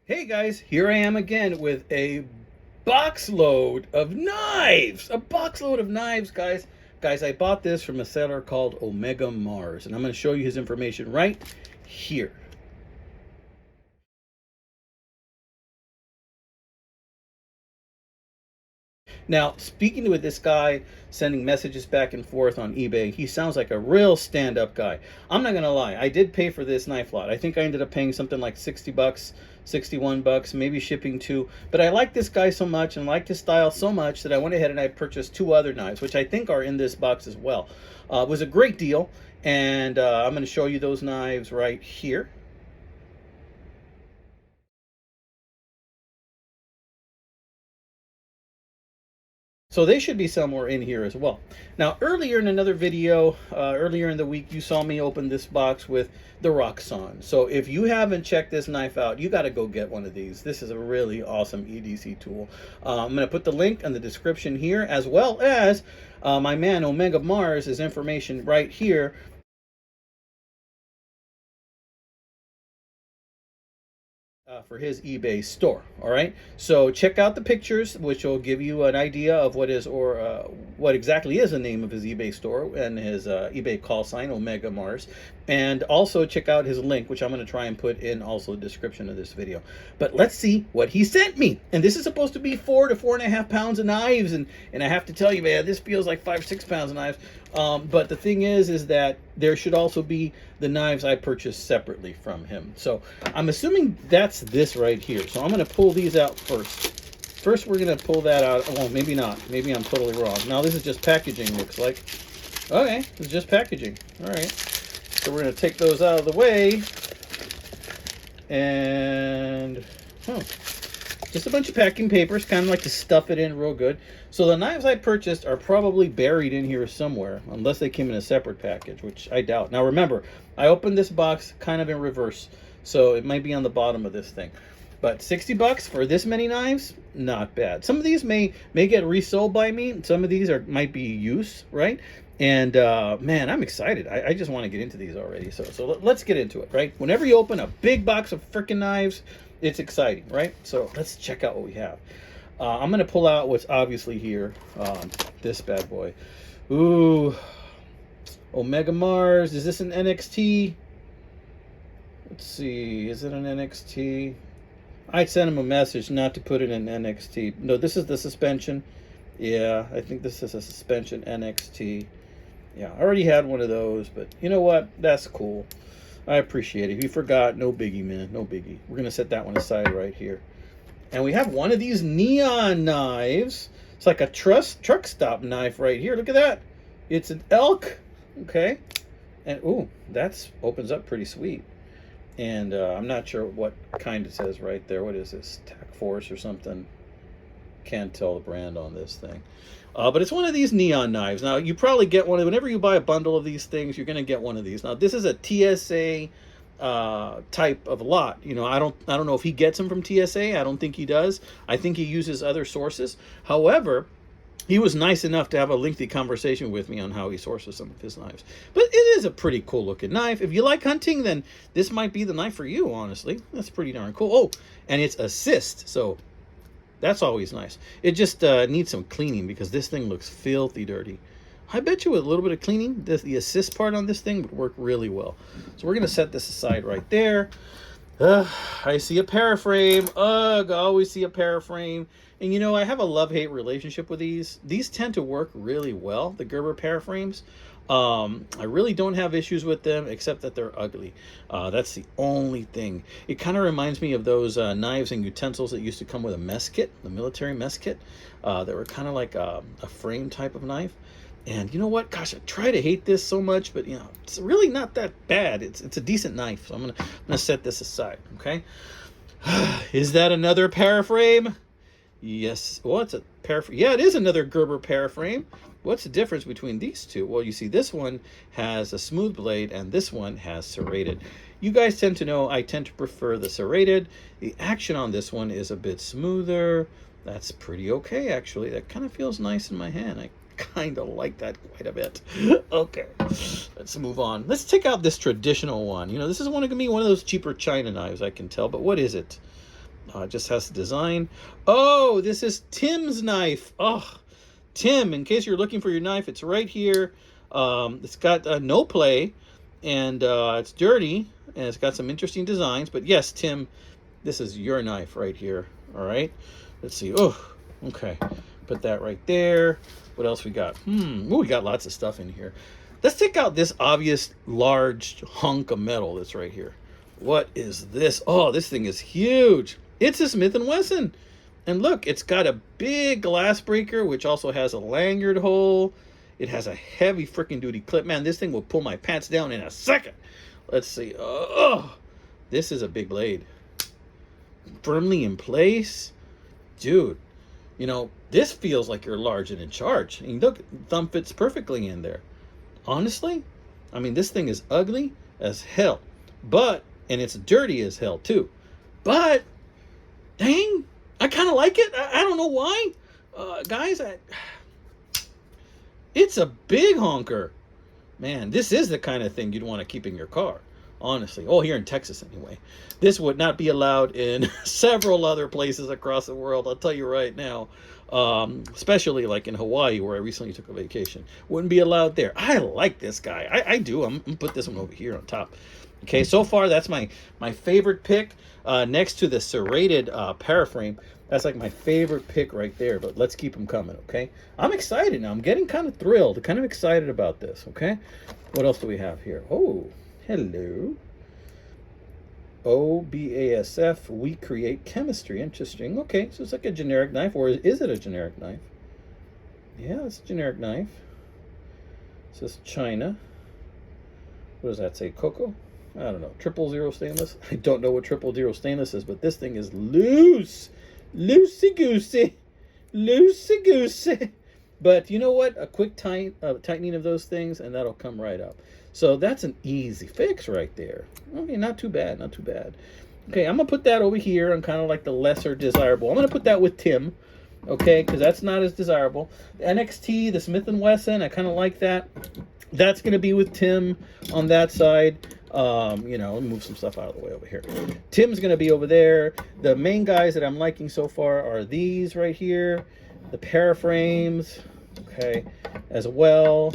Hey guys, here I am again with a box load of knives. A box load of knives, guys. Guys, I bought this from a seller called Omega Mars, and I'm going to show you his information right here. Now, speaking with this guy, sending messages back and forth on eBay, he sounds like a real stand-up guy. I'm not gonna lie, I did pay for this knife lot. I think I ended up paying something like 60 bucks, 61 bucks, maybe shipping too. But I like this guy so much and like his style so much that I went ahead and I purchased two other knives, which I think are in this box as well. It was a great deal, and I'm gonna show you those knives right here. So they should be somewhere in here as well. Now, earlier in another video, earlier in the week, you saw me open this box with the Roxxon. So if you haven't checked this knife out, you got to go get one of these. This is a really awesome EDC tool. I'm going to put the link in the description here, as well as my man Omega Mars' information right here for his eBay store. All right, so check out the pictures, which will give you an idea of what exactly is the name of his eBay store and his eBay call sign, Omega Mars. And also check out his link, which I'm going to try and put in also the description of this video. But let's see what he sent me. And this is supposed to be 4 to 4.5 pounds of knives, and I have to tell you, man, this feels like 5-6 pounds of knives. But the thing is that there should also be the knives I purchased separately from him. So I'm assuming that's this right here. So I'm going to pull these out first. First, we're going to pull that out. Well, maybe not. Maybe I'm totally wrong. Now, this is just packaging, looks like. Okay, it's just packaging. All right. So we're going to take those out of the way. And just a bunch of packing papers, kind of like to stuff it in real good. So the knives I purchased are probably buried in here somewhere, unless they came in a separate package, which I doubt. Now remember, I opened this box kind of in reverse, so it might be on the bottom of this thing. But 60 bucks for this many knives, not bad. Some of these may get resold by me. Some of these might be use, right? And man, I'm excited. I just want to get into these already. So let's get into it, right? Whenever you open a big box of freaking knives, it's exciting, right? So let's check out what we have. I'm going to pull out what's obviously here. This bad boy. Ooh. Omega Mars. Is this an NXT? Let's see. Is it an NXT? I sent him a message not to put it in NXT. No, this is the suspension. Yeah, I think this is a suspension NXT. Yeah, I already had one of those, but you know what? That's cool. I appreciate it. If you forgot, no biggie, man. No biggie. We're going to set that one aside right here. And we have one of these neon knives. It's like a truck stop knife right here. Look at that. It's an elk. Okay. And, ooh, that opens up pretty sweet. And I'm not sure what kind it says right there. What is this? Tac Force or something? Can't tell the brand on this thing. But it's one of these neon knives. Now, you probably get one. Whenever you buy a bundle of these things, you're going to get one of these. Now, this is a TSA type of lot. You know, I don't know if he gets them from TSA. I don't think he does. I think he uses other sources. However, he was nice enough to have a lengthy conversation with me on how he sources some of his knives. But it is a pretty cool looking knife. If you like hunting, then this might be the knife for you, honestly. That's pretty darn cool. Oh, and it's assist. So that's always nice. It just needs some cleaning because this thing looks filthy dirty. I bet you with a little bit of cleaning, the assist part on this thing would work really well. So we're going to set this aside right there. I see a paraframe. Ugh, I always see a paraframe. And you know, I have a love-hate relationship with these. These tend to work really well, the Gerber paraframes. I really don't have issues with them, except that they're ugly. That's the only thing. It kind of reminds me of those knives and utensils that used to come with a mess kit, the military mess kit. That were kind of like a frame type of knife. And you know what? Gosh, I try to hate this so much, but you know, it's really not that bad. It's a decent knife. So I'm gonna set this aside. Okay. Is that another paraframe? Yes. Well, it's a paraframe. Yeah, it is another Gerber paraframe. What's the difference between these two? Well, you see this one has a smooth blade and this one has serrated. You guys tend to know I tend to prefer the serrated. The action on this one is a bit smoother. That's pretty okay, actually. That kind of feels nice in my hand. I kind of like that quite a bit. Okay, let's move on. Let's take out this traditional one. You know, this is going to be one of those cheaper China knives, I can tell. But what is it? It just has the design. Oh, this is Tim's knife. Oh, Tim, in case you're looking for your knife, it's right here. It's got no play, and it's dirty, and it's got some interesting designs. But yes, Tim, this is your knife right here. All right. Let's see. Oh, okay. Put that right there. What else we got? Oh, we got lots of stuff in here. Let's take out this obvious large hunk of metal that's right here. What is this? Oh, this thing is huge. It's a Smith & Wesson. And look, it's got a big glass breaker, which also has a lanyard hole. It has a heavy freaking duty clip. Man, this thing will pull my pants down in a second. Let's see. Oh, this is a big blade. Firmly in place. Dude, you know, this feels like you're large and in charge. And look, thumb fits perfectly in there. Honestly, I mean, this thing is ugly as hell. And it's dirty as hell too. But, dang, I kind of like it. I don't know why. Guys, it's a big honker. Man, this is the kind of thing you'd want to keep in your car. Honestly. Oh, here in Texas anyway. This would not be allowed in several other places across the world. I'll tell you right now. Especially like in Hawaii, where I recently took a vacation. Wouldn't be allowed there. I like this guy. I do. I'm going to put this one over here on top. Okay, so far that's my favorite pick. Next to the serrated paraframe. That's like my favorite pick right there. But let's keep them coming, okay? I'm excited now. I'm getting kind of thrilled. Kind of excited about this, okay? What else do we have here? Oh, hello. OBASF, we create chemistry. Interesting. Okay, so it's like a generic knife, or is it a generic knife? Yeah, it's a generic knife. It says China. What does that say? Cocoa? I don't know. 000 stainless? I don't know what 000 stainless is, but this thing is loose. Loosey-goosey. Loosey-goosey. But you know what? A quick tightening of those things, and that'll come right up. So that's an easy fix right there. Okay, not too bad, not too bad. Okay, I'm going to put that over here on kind of like the lesser desirable. I'm going to put that with Tim, okay, because that's not as desirable. The NXT, the Smith & Wesson, I kind of like that. That's going to be with Tim on that side. You know, move some stuff out of the way over here. Tim's going to be over there. The main guys that I'm liking so far are these right here. The paraframes, okay, as well.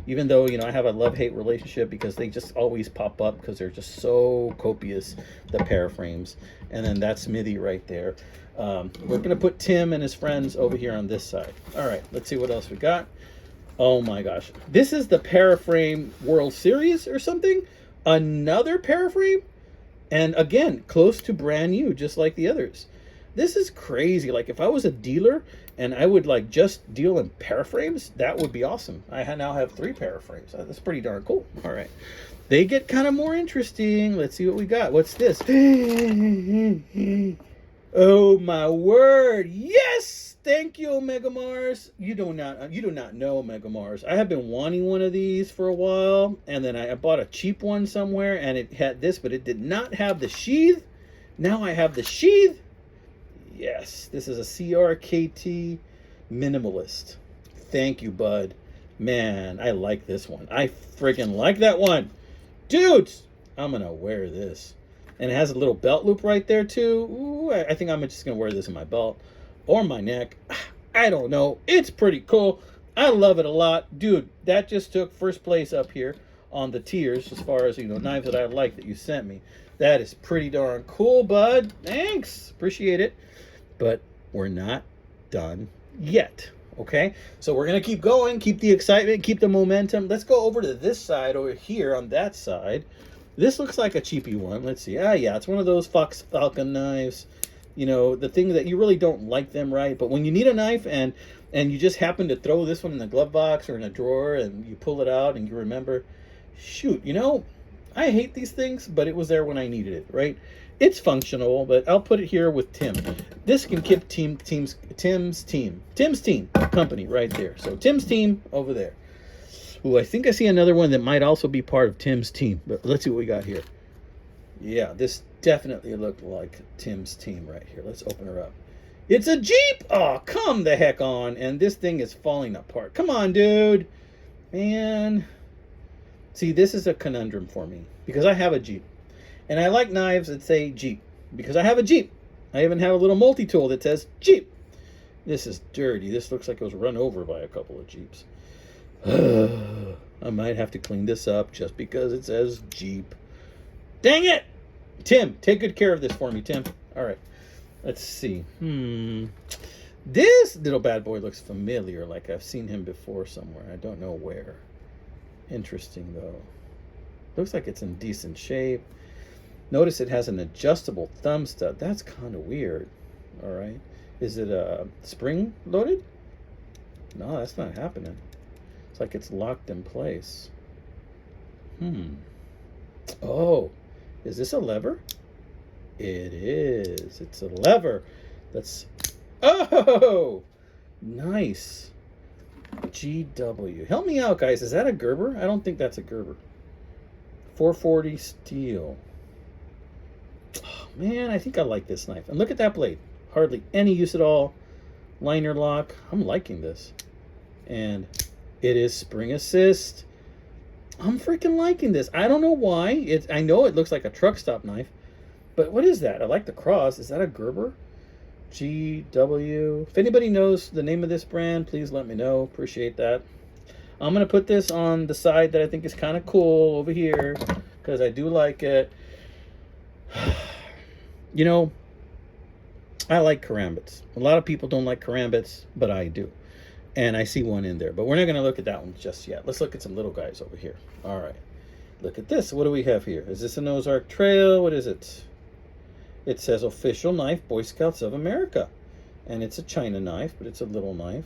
Even though, you know, I have a love-hate relationship because they just always pop up because they're just so copious, the paraframes. And then that's Smithy right there. We're going to put Tim and his friends over here on this side. All right, let's see what else we got. Oh, my gosh. This is the Paraframe World Series or something. Another paraframe. And again, close to brand new, just like the others. This is crazy. Like, if I was a dealer and I would like just deal in paraframes, that would be awesome. I now have 3 paraframes. That's pretty darn cool. All right. They get kind of more interesting. Let's see what we got. What's this? Oh, my word. Yes! Thank you, Omega Mars. You do not know Omega Mars. I have been wanting one of these for a while, and then I bought a cheap one somewhere, and it had this, but it did not have the sheath. Now I have the sheath. Yes, this is a CRKT Minimalist. Thank you, bud. Man, I like this one. I freaking like that one. Dudes, I'm going to wear this. And it has a little belt loop right there, too. Ooh, I think I'm just going to wear this in my belt or my neck. I don't know. It's pretty cool. I love it a lot. Dude, that just took first place up here on the tiers as far as, you know, knives that I like that you sent me. That is pretty darn cool, bud. Thanks. Appreciate it. But we're not done yet, okay? So we're going to keep going, keep the excitement, keep the momentum. Let's go over to this side over here on that side. This looks like a cheapy one. Let's see. Yeah, it's one of those Fox Falcon knives. You know, the thing that you really don't like them, right? But when you need a knife and you just happen to throw this one in the glove box or in a drawer and you pull it out and you remember, shoot, you know, I hate these things, but it was there when I needed it, right? It's functional, but I'll put it here with Tim. This can keep Tim's team company right there. So Tim's team over there. Ooh, I think I see another one that might also be part of Tim's team. But let's see what we got here. Yeah, this definitely looked like Tim's team right here. Let's open her up. It's a Jeep! Oh, come the heck on. And this thing is falling apart. Come on, dude. Man. See, this is a conundrum for me because I have a Jeep. And I like knives that say Jeep because I have a Jeep. I even have a little multi-tool that says Jeep. This is dirty. This looks like it was run over by a couple of Jeeps. I might have to clean this up just because it says Jeep. Dang it! Tim, take good care of this for me, Tim. All right. Let's see. This little bad boy looks familiar, like I've seen him before somewhere. I don't know where. Interesting, though. Looks like it's in decent shape. Notice it has an adjustable thumb stud. That's kind of weird. All right. Is it spring loaded? No, that's not happening. It's like it's locked in place. Oh, is this a lever? It is. It's a lever. That's... Oh! Nice. GW. Help me out, guys. Is that a Gerber? I don't think that's a Gerber. 440 steel. Oh, man, I think I like this knife. And look at that blade. Hardly any use at all. Liner lock. I'm liking this. And it is spring assist. I'm freaking liking this. I don't know why. I know it looks like a truck stop knife. But what is that? I like the cross. Is that a Gerber? GW. If anybody knows the name of this brand, please let me know. Appreciate that. I'm going to put this on the side that I think is kind of cool over here because I do like it. You know, I like karambits. A lot of people don't like karambits, but I do. And I see one in there. But we're not going to look at that one just yet. Let's look at some little guys over here. All right. Look at this. What do we have here? Is this an Ozark Trail? What is it? It says Official Knife, Boy Scouts of America. And it's a China knife, but it's a little knife.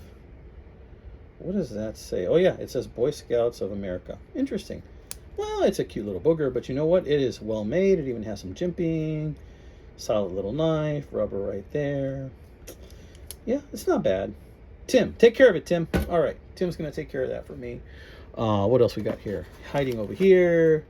What does that say? Oh, yeah, it says Boy Scouts of America. Interesting. Well, it's a cute little booger, but you know what? It is well made. It even has some jimping. Solid little knife. Rubber right there. Yeah, it's not bad. Tim, take care of it, Tim. All right, Tim's going to take care of that for me. What else we got here? Hiding over here.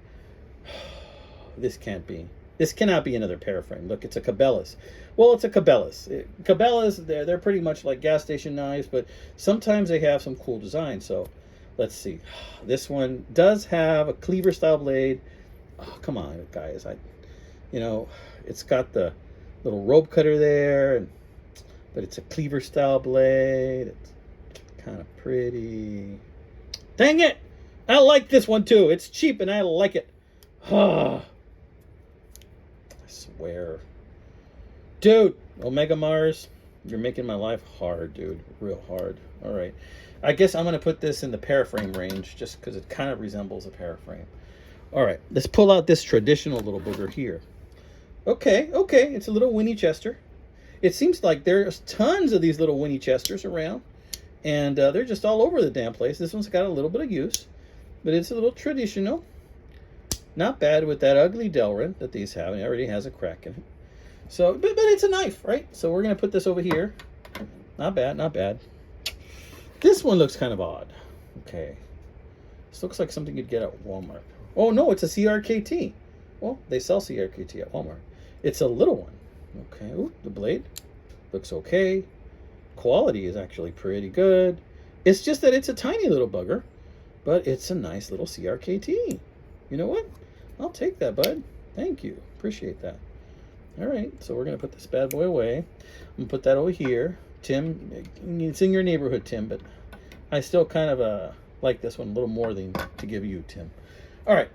This can't be. This cannot be another Paraframe. Look, it's a Cabela's. Well, it's a Cabela's. Cabela's, they're pretty much like gas station knives, but sometimes they have some cool designs. So let's see. This one does have a cleaver style blade. Oh, come on, guys. You know, it's got the little rope cutter there, but it's a cleaver style blade. It's kind of pretty. Dang it! I like this one too. It's cheap and I like it. I swear. Dude, Omega Mars, you're making my life hard, dude. Real hard. All right. I guess I'm going to put this in the Paraframe range just because it kind of resembles a Paraframe. All right. Let's pull out this traditional little booger here. Okay. It's a little Winchester. It seems like there's tons of these little Winchesters around. And they're just all over the damn place. This one's got a little bit of use. But it's a little traditional. Not bad with that ugly Delrin that these have. It already has a crack in it. So, but it's a knife, right? So we're going to put this over here. Not bad, not bad. This one looks kind of odd. Okay. This looks like something you'd get at Walmart. Oh, no, it's a CRKT. Well, they sell CRKT at Walmart. It's a little one. Okay. Ooh, the blade looks okay. Quality is actually pretty good. It's just that it's a tiny little bugger, but it's a nice little CRKT. You know what? I'll take that, bud. Thank you. Appreciate that. All right, so we're going to put this bad boy away. I'm going to put that over here. Tim, it's in your neighborhood, Tim, but I still kind of like this one a little more than to give you, Tim. All right,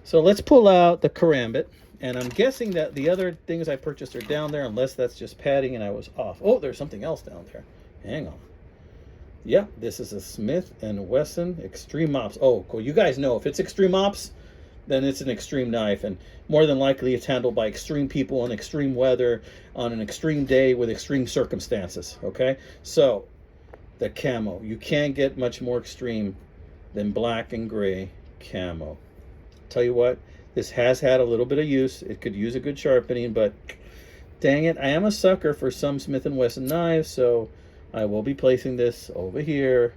so let's pull out the karambit. And I'm guessing that the other things I purchased are down there, unless that's just padding and I was off. Oh, there's something else down there. Hang on. Yeah, this is a Smith & Wesson Extreme Ops. Oh, cool. You guys know if it's Extreme Ops, then it's an extreme knife. And more than likely it's handled by extreme people in extreme weather on an extreme day with extreme circumstances. Okay? So, the camo. You can't get much more extreme than black and gray camo. Tell you what. This has had a little bit of use. It could use a good sharpening, but dang it, I am a sucker for some Smith & Wesson knives, so I will be placing this over here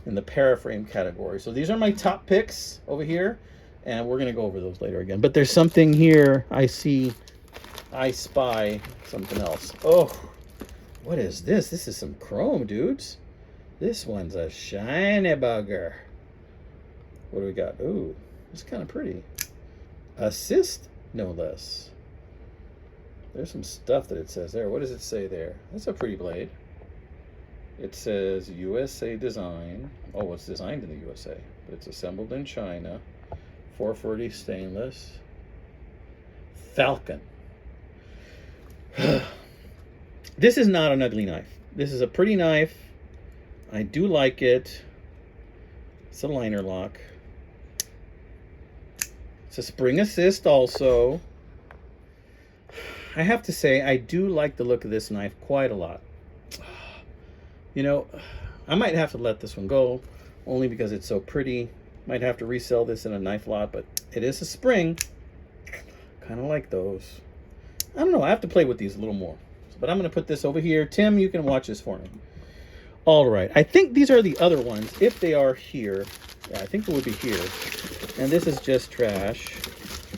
in the Paraframe category. So these are my top picks over here, and we're going to go over those later again. But there's something here I spy something else. Oh, what is this? This is some chrome, dudes. This one's a shiny bugger. What do we got? Ooh, it's kind of pretty. Assist, no less. There's some stuff that it says there. What does it say there? That's a pretty blade. It says USA design. Oh, it's designed in the USA, but it's assembled in China. 440 stainless. Falcon. This is not an ugly knife. This is a pretty knife. I do like it. It's a liner lock. It's a spring assist also. I have to say, I do like the look of this knife quite a lot. You know, I might have to let this one go, only because it's so pretty. Might have to resell this in a knife lot, but it is a spring. Kind of like those. I don't know, I have to play with these a little more. But I'm going to put this over here. Tim, you can watch this for me. All right, I think these are the other ones, if they are here. Yeah, I think it would be here. And this is just trash,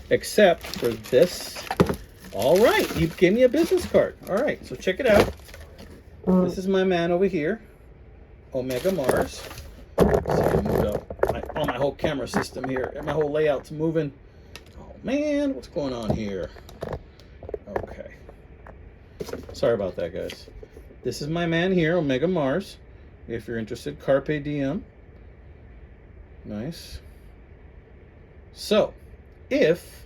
except for this. All right, you gave me a business card. All right, so check it out. This is my man over here, Omega Mars. So moved up. My whole camera system here, my whole layout's moving. Oh man, what's going on here? Okay. Sorry about that, guys. This is my man here, Omega Mars. If you're interested, Carpe Diem. Nice. So, if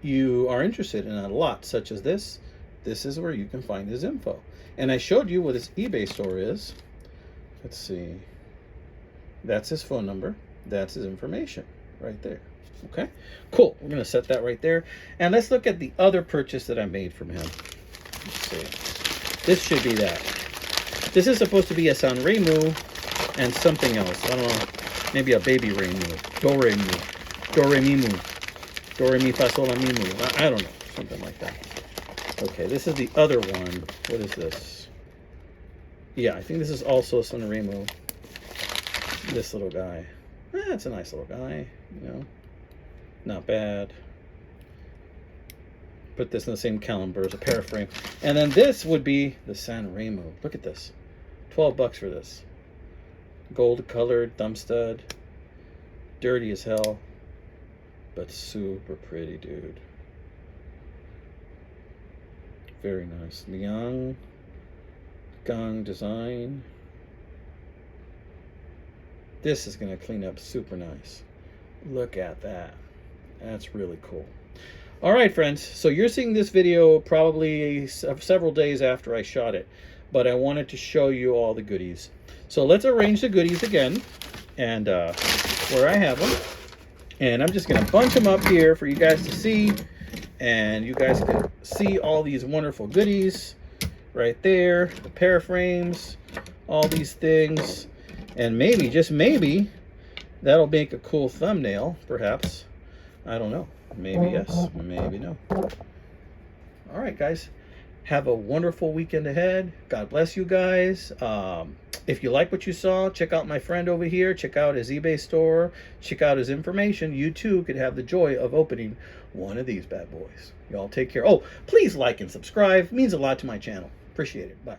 you are interested in a lot such as this is where you can find his info. And I showed you what his eBay store is. Let's see. That's his phone number. That's his information right there. Okay, cool. We're going to set that right there. And let's look at the other purchase that I made from him. Let's see. This should be that. This is supposed to be a Sanremo and something else. I don't know. Maybe a baby Remu. Do re mi fa sol la mi mu. I don't know. Something like that. Okay, this is the other one. What is this? Yeah, I think this is also Sanremo. This little guy. It's a nice little guy, you know. Not bad. Put this in the same caliber as a paraframe. And then this would be the Sanremo. Look at this. 12 bucks for this. Gold colored thumb stud. Dirty as hell. But super pretty, dude. Very nice. Liang Gang design. This is going to clean up super nice. Look at that. That's really cool. All right, friends. So you're seeing this video probably several days after I shot it. But I wanted to show you all the goodies. So let's arrange the goodies again. And where I have them. And I'm just going to bunch them up here for you guys to see. And you guys can see all these wonderful goodies right there. The paraframes. All these things. And maybe, just maybe, that'll make a cool thumbnail, perhaps. I don't know. Maybe yes, maybe no. All right, guys. Have a wonderful weekend ahead. God bless you guys. If you like what you saw, check out my friend over here. Check out his eBay store. Check out his information. You too could have the joy of opening one of these bad boys. Y'all take care. Oh, please like and subscribe. It means a lot to my channel. Appreciate it. Bye.